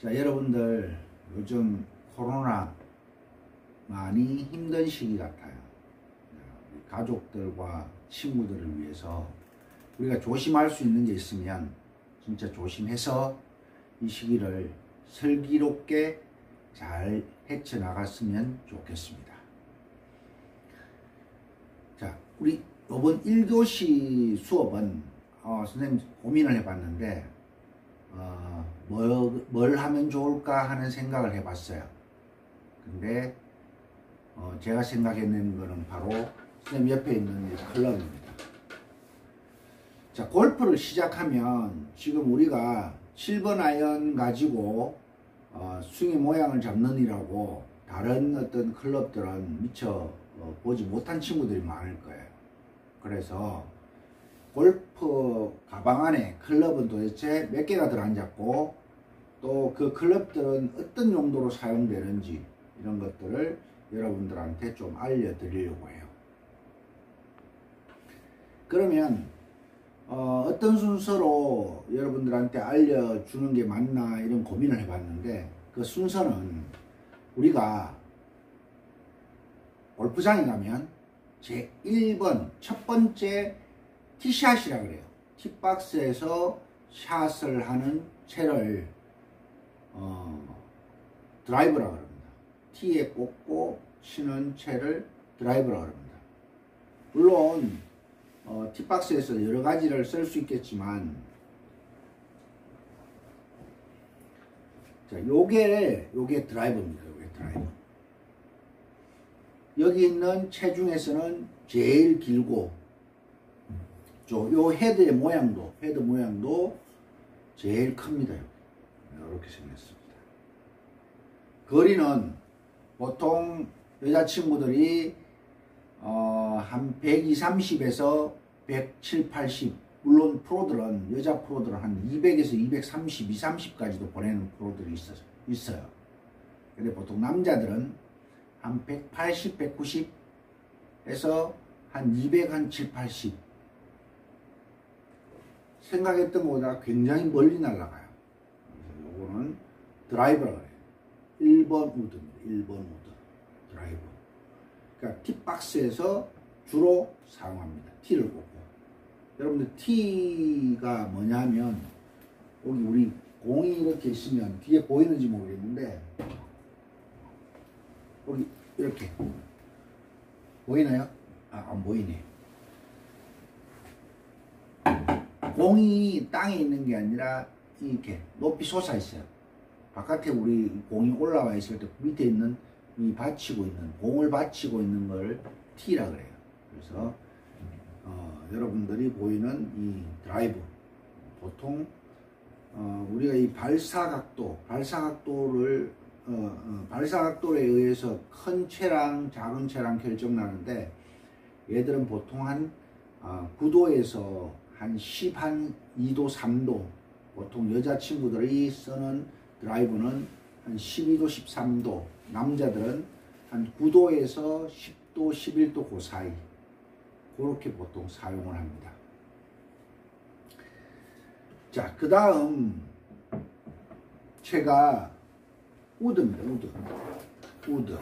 자, 여러분들 요즘 코로나 많이 힘든 시기 같아요. 가족들과 친구들을 위해서 우리가 조심할 수 있는 게 있으면 진짜 조심해서 이 시기를 슬기롭게 잘 헤쳐나갔으면 좋겠습니다. 자, 우리 이번 1교시 수업은 선생님 고민을 해봤는데 뭘 하면 좋을까 하는 생각을 해봤어요. 근데 제가 생각해낸 거는 바로 선생님 옆에 있는 이 클럽입니다. 자, 골프를 시작하면 지금 우리가 7번 아이언 가지고 스윙의 모양을 잡느니라고 다른 어떤 클럽들은 미처 보지 못한 친구들이 많을 거예요. 그래서 골프 가방 안에 클럽은 도대체 몇 개가 들어앉았고 또 그 클럽들은 어떤 용도로 사용되는지 이런 것들을 여러분들한테 좀 알려드리려고 해요. 그러면 어떤 순서로 여러분들한테 알려주는 게 맞나 이런 고민을 해봤는데 그 순서는 우리가 골프장에 가면 제1번 첫 번째 티샷이라 그래요. 티박스에서 샷을 하는 채를 드라이브라 그럽니다. 티에 꽂고 치는 채를 드라이브라 그럽니다. 물론 티박스에서 여러 가지를 쓸 수 있겠지만 자, 요게 드라이브입니다. 요게 드라이브. 여기 있는 채 중에서는 제일 길고 요 헤드 모양도 제일 큽니다. 이렇게 생겼습니다. 거리는 보통 여자친구들이 한 120, 30에서 170, 80 물론 프로들은 여자 프로들은 한 200에서 230, 230까지도 보내는 프로들이 있어요. 근데 보통 남자들은 한 180, 190에서 한 200, 한 7, 80 생각했던 것보다 굉장히 멀리 날아가요. 그래서 요거는 드라이버라고 해요. 1번 우드입니다. 1번 우드 드라이버. 그러니까 티박스에서 주로 사용합니다. 티를 꽂고. 여러분들 티가 뭐냐면 여기 우리 공이 이렇게 있으면 뒤에 보이는지 모르겠는데 여기 이렇게 보이나요? 안 보이네. 공이 땅에 있는 게 아니라 이렇게 높이 솟아 있어요. 바깥에 우리 공이 올라와 있을 때 밑에 있는 이 공을 받치고 있는 걸 티라 그래요. 그래서 여러분들이 보이는 이 드라이브 보통 우리가 이 발사각도에 의해서 큰 채랑 작은 채랑 결정나는데 얘들은 보통 한 9도에서 한 10, 한 2도, 3도 보통 여자친구들이 쓰는 드라이브는 한 12도, 13도 남자들은 한 9도에서 10도, 11도 그 사이 그렇게 보통 사용을 합니다. 자, 그 다음 채가 우드입니다. 우드.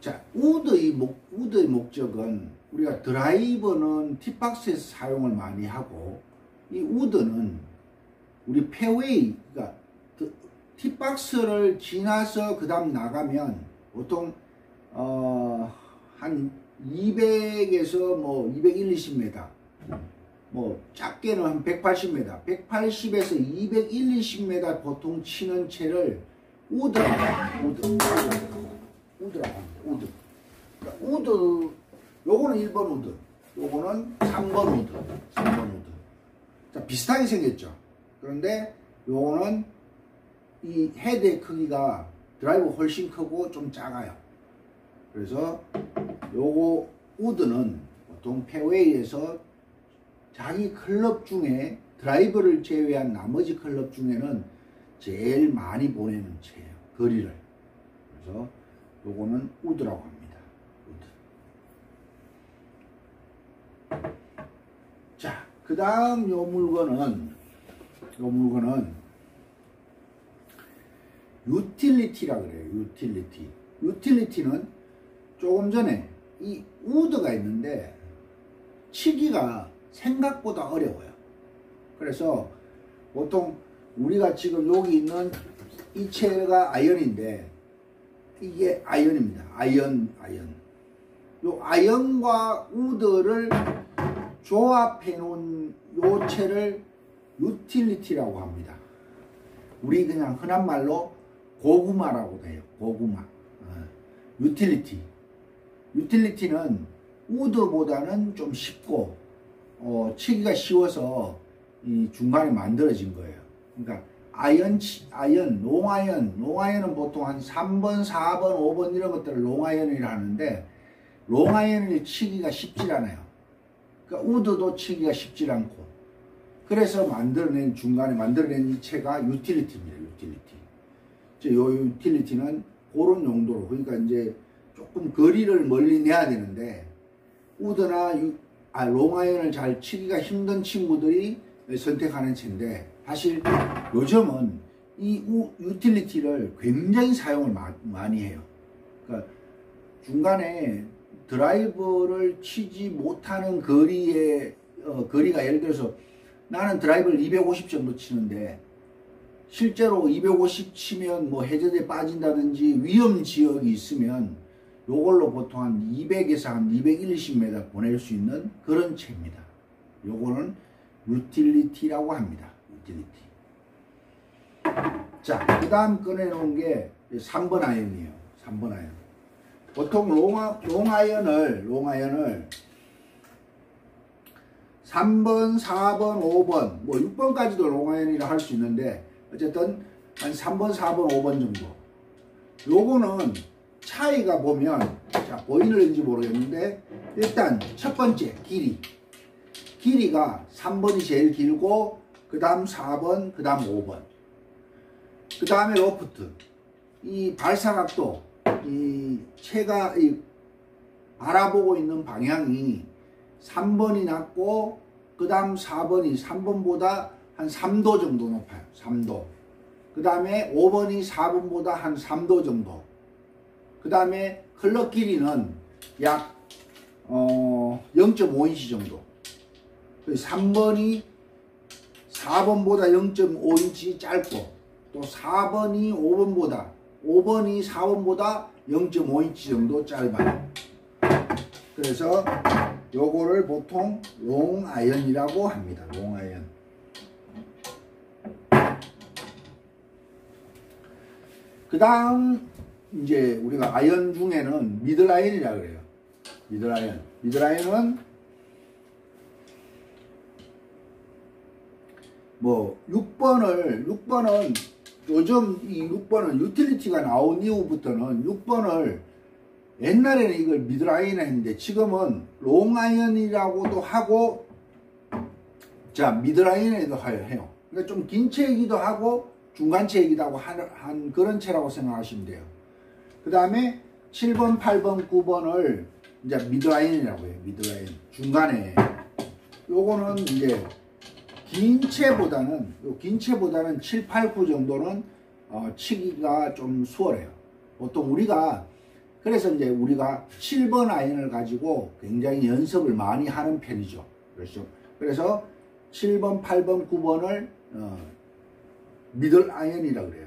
자, 우드의 목적은 우리가 드라이버는 티박스에서 사용을 많이 하고 이 우드는 우리 페어웨이, 그러니까 티박스를 지나서 그 다음 나가면 보통 한 200에서 뭐 210, 20m 뭐 작게는 한 180m 180에서 210, 20m 보통 치는 채를 우드라고 합니다. 우드 요거는 1번 우드, 요거는 3번 우드. 자, 비슷하게 생겼죠. 그런데 요거는 이 헤드의 크기가 드라이브 훨씬 크고 좀 작아요. 그래서 요거 우드는 보통 페어웨이에서 자기 클럽 중에 드라이버를 제외한 나머지 클럽 중에는 제일 많이 보내는 채예요. 거리를. 그래서 요거는 우드라고 합니다. 우드. 자, 그 다음 요 물건은 유틸리티라 그래요. 유틸리티. 유틸리티는 조금 전에 이 우드가 있는데 치기가 생각보다 어려워요. 그래서 보통 우리가 지금 여기 있는 이 채가 아연인데 이게 아연입니다. 아연. 요 아연과 우드를 조합해 놓은 요 채를 유틸리티라고 합니다. 우리 그냥 흔한 말로 고구마라고도 해요. 고구마. 유틸리티. 유틸리티는 우드보다는 좀 쉽고 치기가 쉬워서 이 중간에 만들어진 거예요. 그러니까 롱아연은 보통 한 3번, 4번, 5번 이런 것들을 롱아연이라 하는데 롱아연을 치기가 쉽질 않아요. 그러니까 우드도 치기가 쉽질 않고 그래서 중간에 만들어낸 이 채가 유틸리티입니다. 유틸리티. 요 유틸리티는 그런 용도로 그러니까 이제 조금 거리를 멀리 내야 되는데 우드나 롱아연을 잘 치기가 힘든 친구들이 선택하는 채인데 사실 요즘은 이 유틸리티를 굉장히 사용을 많이 해요. 그러니까 중간에 드라이버를 치지 못하는 거리가 예를 들어서 나는 드라이버를 250 정도 치는데 실제로 250 치면 뭐 해저드에 빠진다든지 위험 지역이 있으면 요걸로 보통 한 200에서 한 220m 보낼 수 있는 그런 채입니다. 요거는 유틸리티라고 합니다. 유틸리티. 자, 그 다음 꺼내놓은 게 3번 아이언이에요. 3번 아이언. 보통 롱아이언을 3번, 4번, 5번, 뭐 6번까지도 롱아이언이라 할 수 있는데 어쨌든 한 3번, 4번, 5번 정도. 요거는 차이가 보면 자 보이는지 모르겠는데 일단 첫 번째 길이가 3번이 제일 길고 그 다음 4번, 그 다음 5번 그 다음에 로프트 이 발사각도 이 채가 바라보고 있는 방향이 3번이 낮고 그 다음 4번이 3번보다 한 3도 정도 높아요. 3도. 그 다음에 5번이 4번보다 한 3도 정도. 그 다음에 클럭 길이는 약 0.5인치 정도. 3번이 4번보다 0.5인치 짧고 또 4번이 5번이 4번보다 0.5인치 정도 짧아요. 그래서 요거를 보통 롱아이언이라고 합니다. 롱아이언. 그 다음 이제 우리가 아이언 중에는 미들아이언이라고 그래요. 미들아이언은 뭐 6번은 요즘 이 6번은 유틸리티가 나온 이후부터는 6번을 옛날에는 이걸 미들아이언 했는데 지금은 롱아이언이라고도 하고 자 미들아이언에도 해요. 그러니까 좀 긴 채이기도 하고 중간 채이기도 하고 한 그런 채라고 생각하시면 돼요. 그 다음에 7번, 8번, 9번을 이제 미드라인이라고 해요. 미드라인. 중간에. 요거는 이제 긴 채보다는 7, 8, 9 정도는 치기가 좀 수월해요. 보통 그래서 이제 우리가 7번 아이언을 가지고 굉장히 연습을 많이 하는 편이죠. 그래서 7번, 8번, 9번을 미들 아이언이라고 그래요.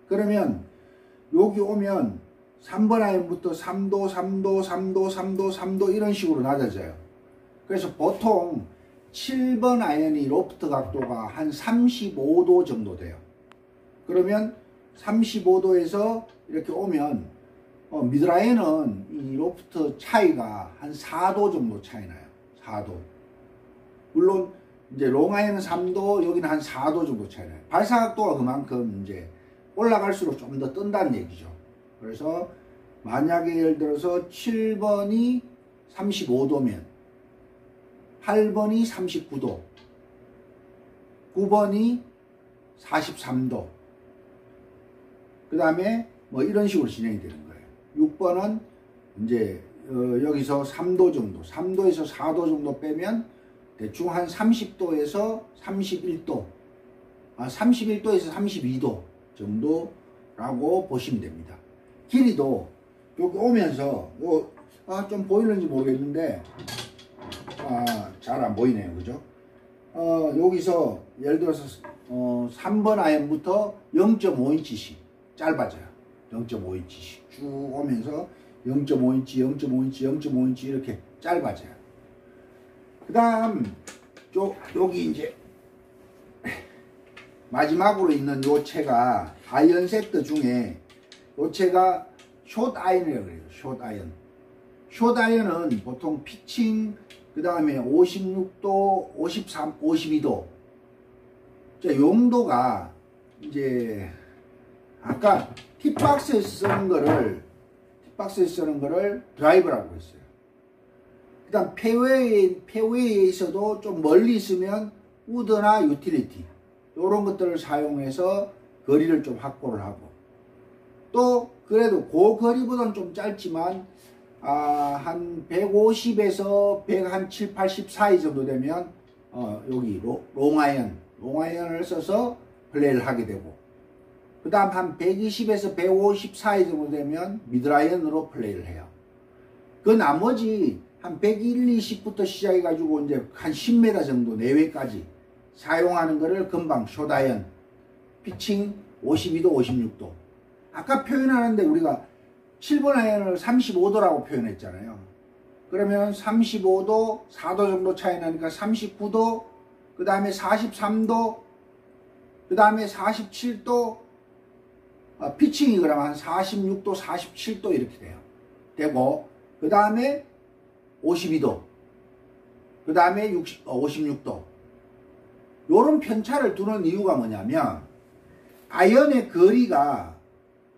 그러면 여기 오면 3번 아이언부터 3도 이런 식으로 낮아져요. 그래서 보통 7번 아이언이 로프트 각도가 한 35도 정도 돼요. 그러면 35도에서 이렇게 오면 미들 아이언은 이 로프트 차이가 한 4도 정도 차이 나요. 4도. 물론 이제 롱 아이언은 3도, 여기는 한 4도 정도 차이 나요. 발사 각도가 그만큼 이제 올라갈수록 좀 더 뜬다는 얘기죠. 그래서 만약에 예를 들어서 7번이 35도면 8번이 39도 9번이 43도 그 다음에 뭐 이런 식으로 진행이 되는 거예요. 6번은 이제 여기서 3도 정도 3도에서 4도 정도 빼면 대충 한 30도에서 31도 31도에서 32도 정도라고 라고 보시면 됩니다. 길이도 여기 오면서 좀 보이는지 모르겠는데 잘 안 보이네요. 그죠? 여기서 예를 들어서 3번 아이언부터 0.5인치씩 짧아져요. 0.5인치씩 쭉 오면서 0.5인치, 0.5인치, 0.5인치 이렇게 짧아져요. 그 다음 여기 이제 마지막으로 있는 요 채가 아이언 세트 중에 요 채가 숏 아이언이라고 그래요. 숏 아이언. 숏 아이언은 보통 피칭 그 다음에 56도, 53, 52도. 자, 용도가 이제 아까 팁박스에 쓰는 거를 드라이버라고 했어요. 그 다음 페어웨이에 있어도 좀 멀리 있으면 우드나 유틸리티 이런 것들을 사용해서 거리를 좀 확보를 하고, 또 그래도 그 거리보다는 좀 짧지만 한 150에서 107, 80 사이 정도 되면 여기 롱아이언을 써서 플레이를 하게 되고, 그 다음 한 120에서 150 사이 정도 되면 미드라이언으로 플레이를 해요. 그 나머지 한 101, 20부터 시작해 가지고 이제 한 10m 정도 내외까지 사용하는 거를 금방 숏아이언 피칭 52도, 56도. 아까 표현하는데 우리가 7번 아이언을 35도라고 표현했잖아요. 그러면 35도, 4도 정도 차이 나니까 39도, 그 다음에 43도, 그 다음에 47도, 피칭이 그러면 한 46도, 47도 이렇게 돼요. 되고, 그 다음에 52도, 그 다음에 56도. 요런 편차를 두는 이유가 뭐냐면, 아이언의 거리가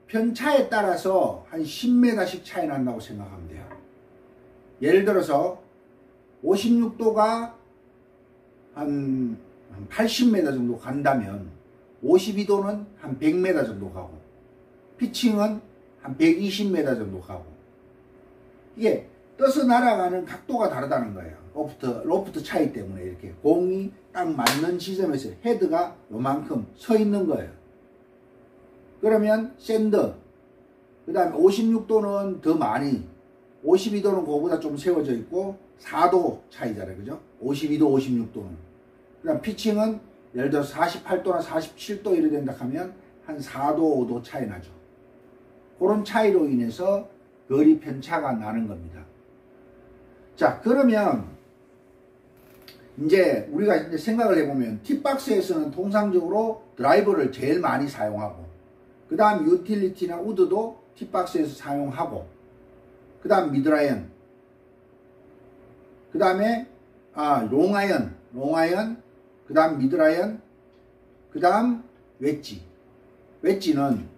편차에 따라서 한 10m씩 차이 난다고 생각하면 돼요. 예를 들어서 56도가 한 80m 정도 간다면 52도는 한 100m 정도 가고, 피칭은 한 120m 정도 가고, 이게 떠서 날아가는 각도가 다르다는 거예요. 로프트 차이 때문에 이렇게 공이 딱 맞는 지점에서 헤드가 요만큼 서 있는 거예요. 그러면 샌드, 그 다음에 56도는 더 많이, 52도는 그거보다 좀 세워져 있고 4도 차이잖아요. 그죠? 52도, 56도는. 그 다음 피칭은 예를 들어서 48도나 47도 이래 된다 하면 한 4도, 5도 차이 나죠. 그런 차이로 인해서 거리 편차가 나는 겁니다. 자, 그러면 이제 우리가 이제 생각을 해보면 팁박스에서는 통상적으로 드라이버를 제일 많이 사용하고, 그 다음 유틸리티나 우드도 팁박스에서 사용하고, 그 다음 미드라이언, 그 다음에 롱아이언, 그 다음 미드라이언, 그 다음 웨지는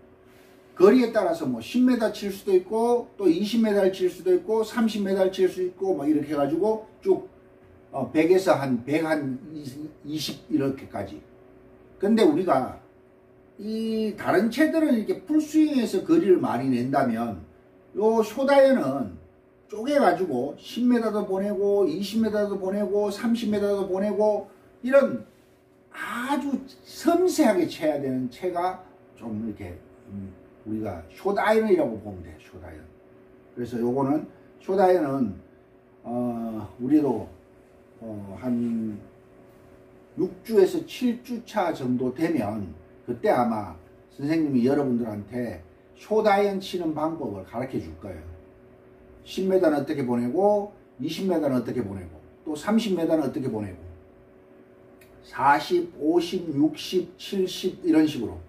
거리에 따라서 뭐 10m 칠 수도 있고, 또 20m 칠 수도 있고, 30m 칠 수 있고, 막 이렇게 해가지고 쭉 100에서 한 120 이렇게까지. 근데 우리가 이 다른 채들은 이렇게 풀스윙에서 거리를 많이 낸다면, 요 숏아이언은 쪼개가지고 10m도 보내고 20m도 보내고 30m도 보내고 이런 아주 섬세하게 쳐야 되는 채가 좀 이렇게 우리가 숏아이언이라고 보면 돼요. 숏아이언. 그래서 요거는 숏아이언은 우리도 한 6주에서 7주차 정도 되면 그때 아마 선생님이 여러분들한테 숏아이언 치는 방법을 가르쳐 줄 거예요. 10m는 어떻게 보내고, 20m는 어떻게 보내고, 또 30m는 어떻게 보내고, 40, 50, 60, 70 이런 식으로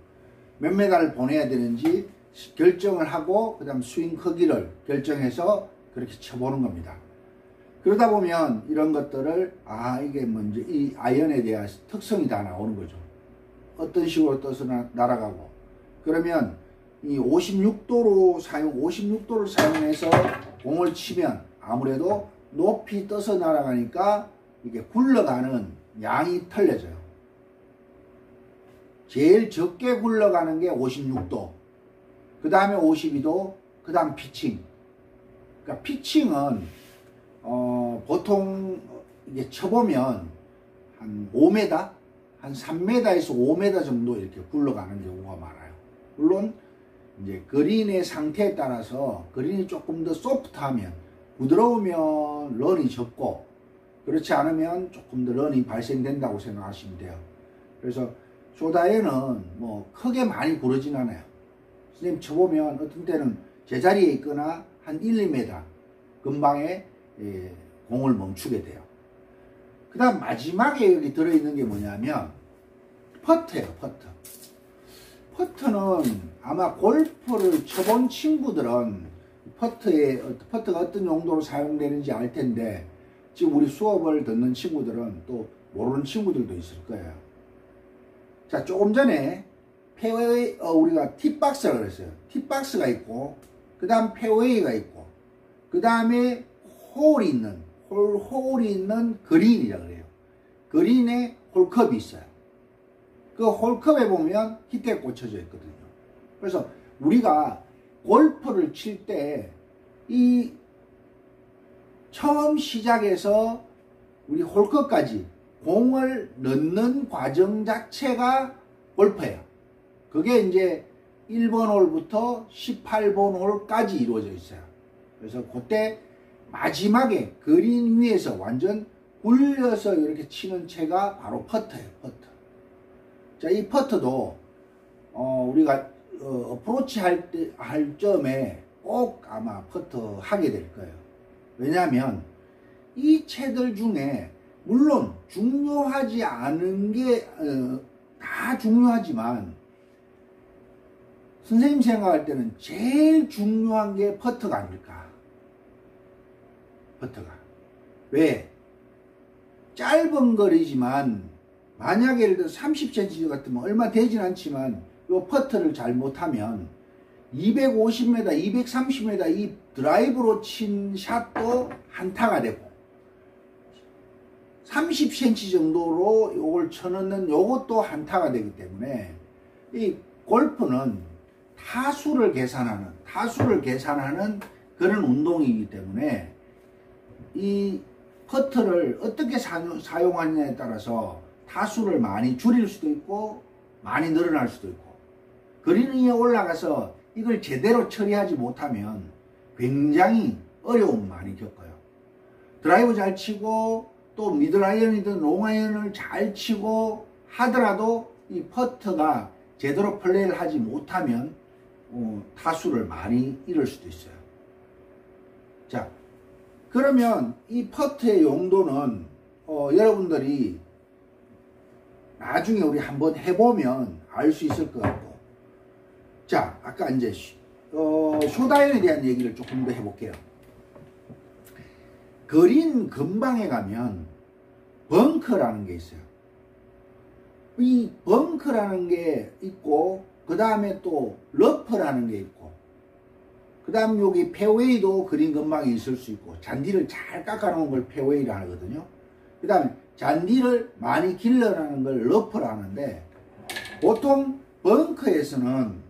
몇 m를 보내야 되는지 결정을 하고, 그 다음 스윙 크기를 결정해서 그렇게 쳐보는 겁니다. 그러다 보면 이런 것들을 이게 먼저 이 아이언에 대한 특성이 다 나오는 거죠. 어떤 식으로 떠서 날아가고, 그러면 이 56도를 사용해서 공을 치면 아무래도 높이 떠서 날아가니까 이게 굴러가는 양이 틀려져요. 제일 적게 굴러가는 게 56도, 그 다음에 52도, 그 다음 피칭. 그러니까 피칭은 보통 이게 쳐보면 한 5m, 한 3m에서 5m 정도 이렇게 굴러가는 경우가 많아요. 물론 이제 그린의 상태에 따라서 그린이 조금 더 소프트하면, 부드러우면 런이 적고, 그렇지 않으면 조금 더 런이 발생된다고 생각하시면 돼요. 그래서 쇼다에는 뭐 크게 많이 구르진 않아요. 선생님 쳐보면 어떤 때는 제자리에 있거나 한 1, 2m 근방에 공을 멈추게 돼요. 그 다음 마지막에 여기 들어있는 게 뭐냐면 퍼트예요. 퍼트는 아마 골프를 쳐본 친구들은 퍼트가 어떤 용도로 사용되는지 알 텐데, 지금 우리 수업을 듣는 친구들은 또 모르는 친구들도 있을 거예요. 자, 조금 전에 페어웨이, 우리가 팁박스라고 그랬어요. 팁박스가 있고, 그 다음 페어웨이가 있고, 그 다음에 홀이 있는 그린이라고 그래요. 그린에 홀컵이 있어요. 그 홀컵에 보면 깃대 꽂혀져 있거든요. 그래서 우리가 골프를 칠 때 이 처음 시작에서 우리 홀컵까지 공을 넣는 과정 자체가 골프예요. 그게 이제 1번 홀부터 18번 홀까지 이루어져 있어요. 그래서 그때 마지막에 그린 위에서 완전 굴려서 이렇게 치는 채가 바로 퍼트예요. 퍼트. 자, 이 퍼트도 우리가 어프로치 할 점에 꼭 아마 퍼트 하게 될 거예요. 왜냐하면 이 채들 중에 물론 중요하지 않은 게 다 중요하지만 선생님 생각할 때는 제일 중요한 게 퍼트가 아닐까. 퍼트가. 왜? 짧은 거리지만 만약에 예를 들어 30cm 같으면 얼마 되진 않지만 이 퍼트를 잘못하면 250m, 230m 이 드라이브로 친 샷도 한타가 되고 30cm 정도로 요걸 쳐넣는 요것도 한타가 되기 때문에 이 골프는 타수를 계산하는 그런 운동이기 때문에 이 퍼트를 어떻게 사용하느냐에 따라서 타수를 많이 줄일 수도 있고 많이 늘어날 수도 있고, 그린 위에 올라가서 이걸 제대로 처리하지 못하면 굉장히 어려움 많이 겪어요. 드라이브 잘 치고 또 미들아이언이든 롱아이언을 잘 치고 하더라도 이 퍼트가 제대로 플레이를 하지 못하면 타수를 많이 잃을 수도 있어요. 자, 그러면 이 퍼트의 용도는 여러분들이 나중에 우리 한번 해보면 알 수 있을 것 같고, 자, 아까 이제 쇼다이언에 대한 얘기를 조금 더 해볼게요. 그린 근방에 가면 벙커라는 게 있어요. 이 벙커라는 게 있고, 그 다음에 또 러프라는 게 있고, 그 다음 여기 페어웨이도 그린 근방에 있을 수 있고, 잔디를 잘 깎아놓은 걸 페어웨이라 하거든요. 그 다음에 잔디를 많이 길러라는 걸 러프라 하는데, 보통 벙커에서는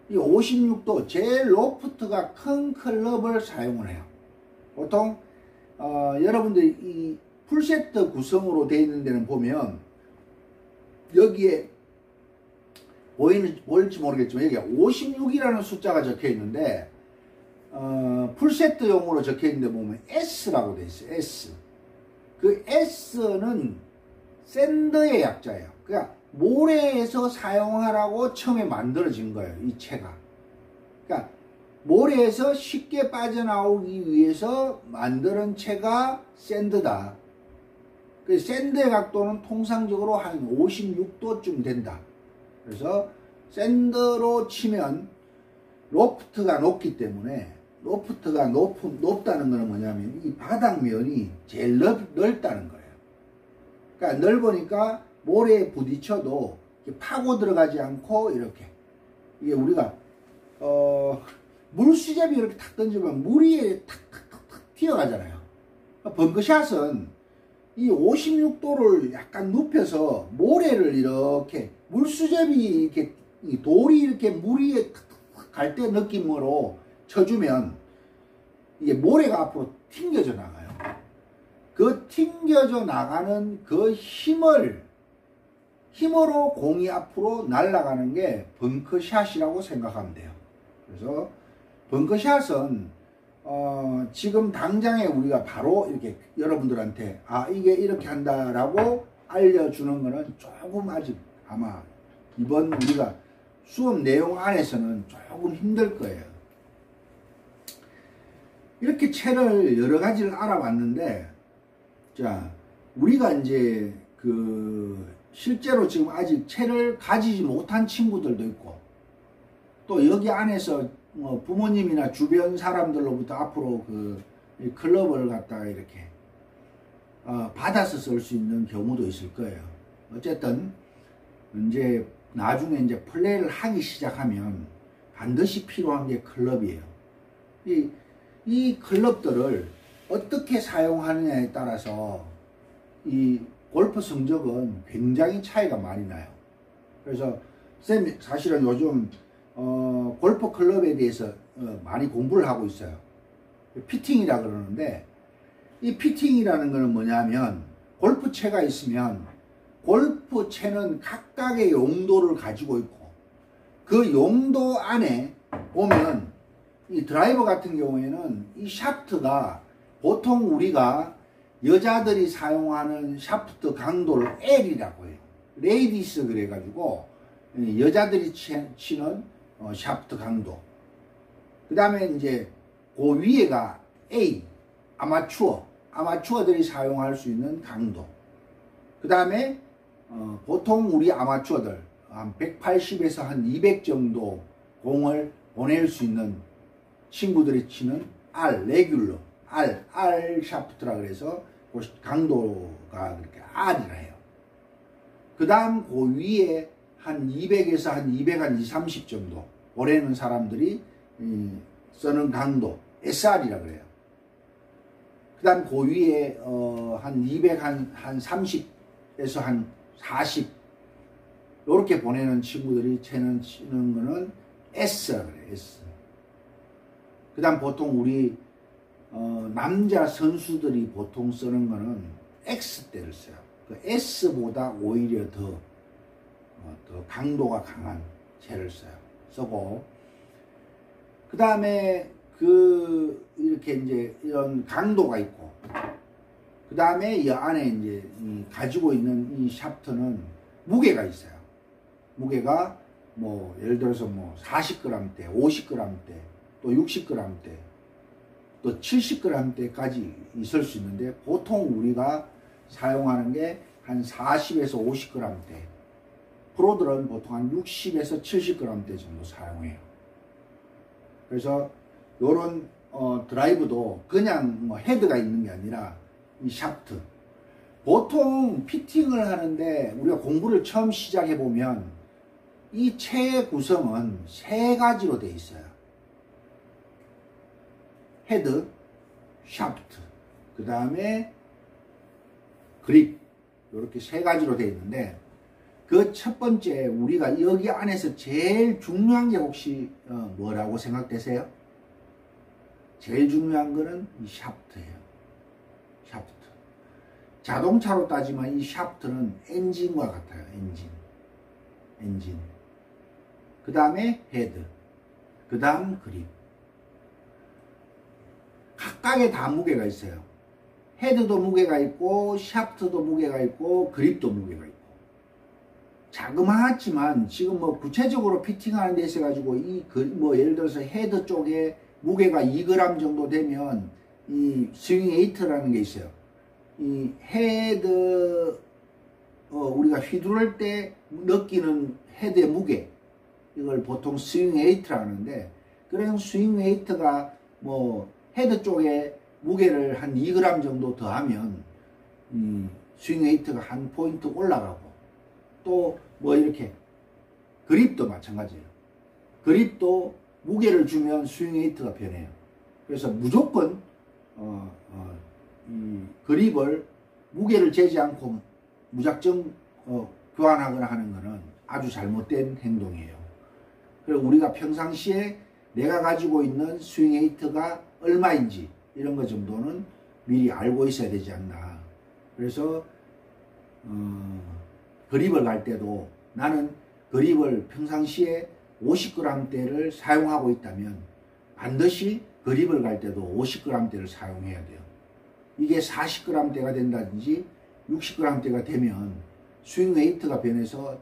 이 56도 제일 로프트가 큰 클럽을 사용을 해요. 보통 여러분들이 이 풀세트 구성으로 되어 있는 데는 보면 여기에 보일지 모르겠지만 여기에 56이라는 숫자가 적혀 있는데 풀세트용으로 적혀 있는데 보면 S라고 되어 있어요. S. 그 S는 샌드의 약자예요. 그러니까 모래에서 사용하라고 처음에 만들어진 거예요. 이 채가. 그러니까 모래에서 쉽게 빠져나오기 위해서 만드는 채가 샌드다. 그 샌드의 각도는 통상적으로 한 56도쯤 된다. 그래서 샌드로 치면 로프트가 높기 때문에, 로프트가 높다는 것은 뭐냐면 이 바닥면이 제일 넓다는 거예요. 그러니까 넓으니까 모래에 부딪혀도 파고 들어가지 않고 이렇게, 이게 우리가 물수제비 이렇게 탁 던지면 물이 탁탁탁탁 튀어가잖아요. 벙커샷은 이 56도를 약간 눕혀서 모래를 이렇게 물수제비 이렇게 돌이 이렇게 물 위에 갈 때 느낌으로 쳐주면 이게 모래가 앞으로 튕겨져 나가요. 그 튕겨져 나가는 그 힘으로 공이 앞으로 날아가는 게 벙커샷이라고 생각하면 돼요. 그래서 벙커샷은 지금 당장에 우리가 바로 이렇게 여러분들한테 이게 이렇게 한다라고 알려주는 거는 조금 아직 아마 이번 우리가 수업 내용 안에서는 조금 힘들 거예요. 이렇게 채를 여러 가지를 알아봤는데, 자, 우리가 이제 실제로 지금 아직 채를 가지지 못한 친구들도 있고, 또 여기 안에서 부모님이나 주변 사람들로부터 앞으로 이 클럽을 갖다가 이렇게 받아서 쓸 수 있는 경우도 있을 거예요. 어쨌든 이제 나중에 이제 플레이를 하기 시작하면 반드시 필요한 게 클럽이에요. 이 클럽들을 어떻게 사용하느냐에 따라서 이 골프 성적은 굉장히 차이가 많이 나요. 그래서 쌤이 사실은 요즘 골프 클럽에 대해서 많이 공부를 하고 있어요. 피팅이라 그러는데, 이 피팅이라는 거는 뭐냐면 골프채가 있으면 골프채는 각각의 용도를 가지고 있고, 그 용도 안에 보면 이 드라이버 같은 경우에는 이 샤프트가 보통 우리가 여자들이 사용하는 샤프트 강도를 L이라고 해요. 레이디스 그래가지고 여자들이 치는 샤프트 강도. 그 다음에 이제 그 위에가 A, 아마추어들이 사용할 수 있는 강도. 그 다음에 보통 우리 아마추어들 한 180에서 한 200 정도 공을 보낼 수 있는 친구들이 치는 R, 레귤러, R 샤프트라 그래서 그 강도가 그렇게 R이라 해요. 그 다음 그 위에 한 200에서 한 230 정도 보내는 사람들이 쓰는 강도 SR이라 그래요. 그 다음 그 위에 한 200, 한 30에서 한 40 요렇게 보내는 친구들이 치는 거는 S라 그래요. S. 그 다음 보통 우리 남자 선수들이 보통 쓰는 거는 X대를 써요. 그 S보다 오히려 더 강도가 강한 채를 쓰고, 그 다음에 이렇게 이제 이런 강도가 있고, 그 다음에 이 안에 이제 가지고 있는 이 샤프트는 무게가 있어요. 무게가 뭐 예를 들어서 뭐 40g대, 50g대, 또 60g대, 또 70g대까지 있을 수 있는데, 보통 우리가 사용하는 게 한 40에서 50g대, 프로들은 보통 한 60에서 70g대 정도 사용해요. 그래서 요런 드라이브도 그냥 뭐 헤드가 있는 게 아니라 이 샤프트, 보통 피팅을 하는데 우리가 공부를 처음 시작해 보면 이 채의 구성은 세 가지로 되어 있어요. 헤드, 샤프트, 그 다음에 그립, 이렇게 세 가지로 되어 있는데, 그 첫 번째 우리가 여기 안에서 제일 중요한 게 혹시 뭐라고 생각되세요? 제일 중요한 거는 이 샤프트예요. 샤프트. 자동차로 따지면 이 샤프트는 엔진과 같아요. 엔진. 그 다음에 헤드, 그 다음 그립. 각각의 다 무게가 있어요. 헤드도 무게가 있고, 샤프트도 무게가 있고, 그립도 무게가 있고. 자그마하지만 지금 뭐 구체적으로 피팅하는 데 있어가지고 뭐 예를 들어서 헤드 쪽에 무게가 2g 정도 되면 이 스윙 웨이트라는 게 있어요. 이 헤드 우리가 휘두를 때 느끼는 헤드의 무게, 이걸 보통 스윙 웨이트라 하는데, 그런 스윙 웨이트가 뭐 헤드 쪽에 무게를 한 2g 정도 더하면 스윙 웨이트가 한 포인트 올라가고, 또 뭐 이렇게 그립도 마찬가지예요. 그립도 무게를 주면 스윙 웨이트가 변해요. 그래서 무조건 이 그립을 무게를 재지 않고 무작정 교환하거나 하는 것은 아주 잘못된 행동이에요. 그리고 우리가 평상시에 내가 가지고 있는 스윙 웨이트가 얼마인지 이런 것 정도는 미리 알고 있어야 되지 않나. 그래서 그립을 갈 때도 나는 그립을 평상시에 50g대를 사용하고 있다면 반드시 그립을 갈 때도 50g대를 사용해야 돼요. 이게 40g대가 된다든지 60g대가 되면 스윙 웨이트가 변해서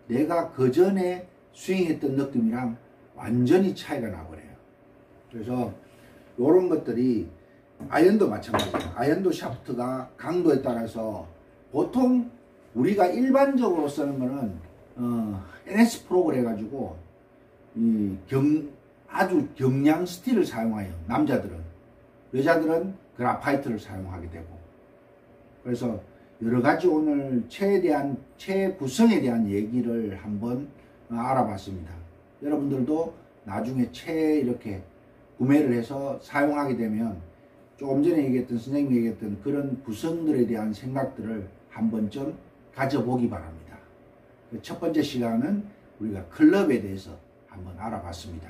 내가 그 전에 스윙했던 느낌이랑 완전히 차이가 나버려요. 그래서 이런 것들이 아이언도 마찬가지예요. 아이언도 샤프트가 강도에 따라서 보통 우리가 일반적으로 쓰는 거는 NS 프로그래 가지고 아주 경량 스틸을 사용해요. 남자들은. 여자들은 그라파이트를 사용하게 되고. 그래서 여러 가지 오늘 체의 구성에 대한 얘기를 한번 알아봤습니다. 여러분들도 나중에 채 이렇게 구매를 해서 사용하게 되면 조금 전에 얘기했던 선생님이 얘기했던 그런 구성들에 대한 생각들을 한 번쯤 가져보기 바랍니다. 첫 번째 시간은 우리가 클럽에 대해서 한번 알아봤습니다.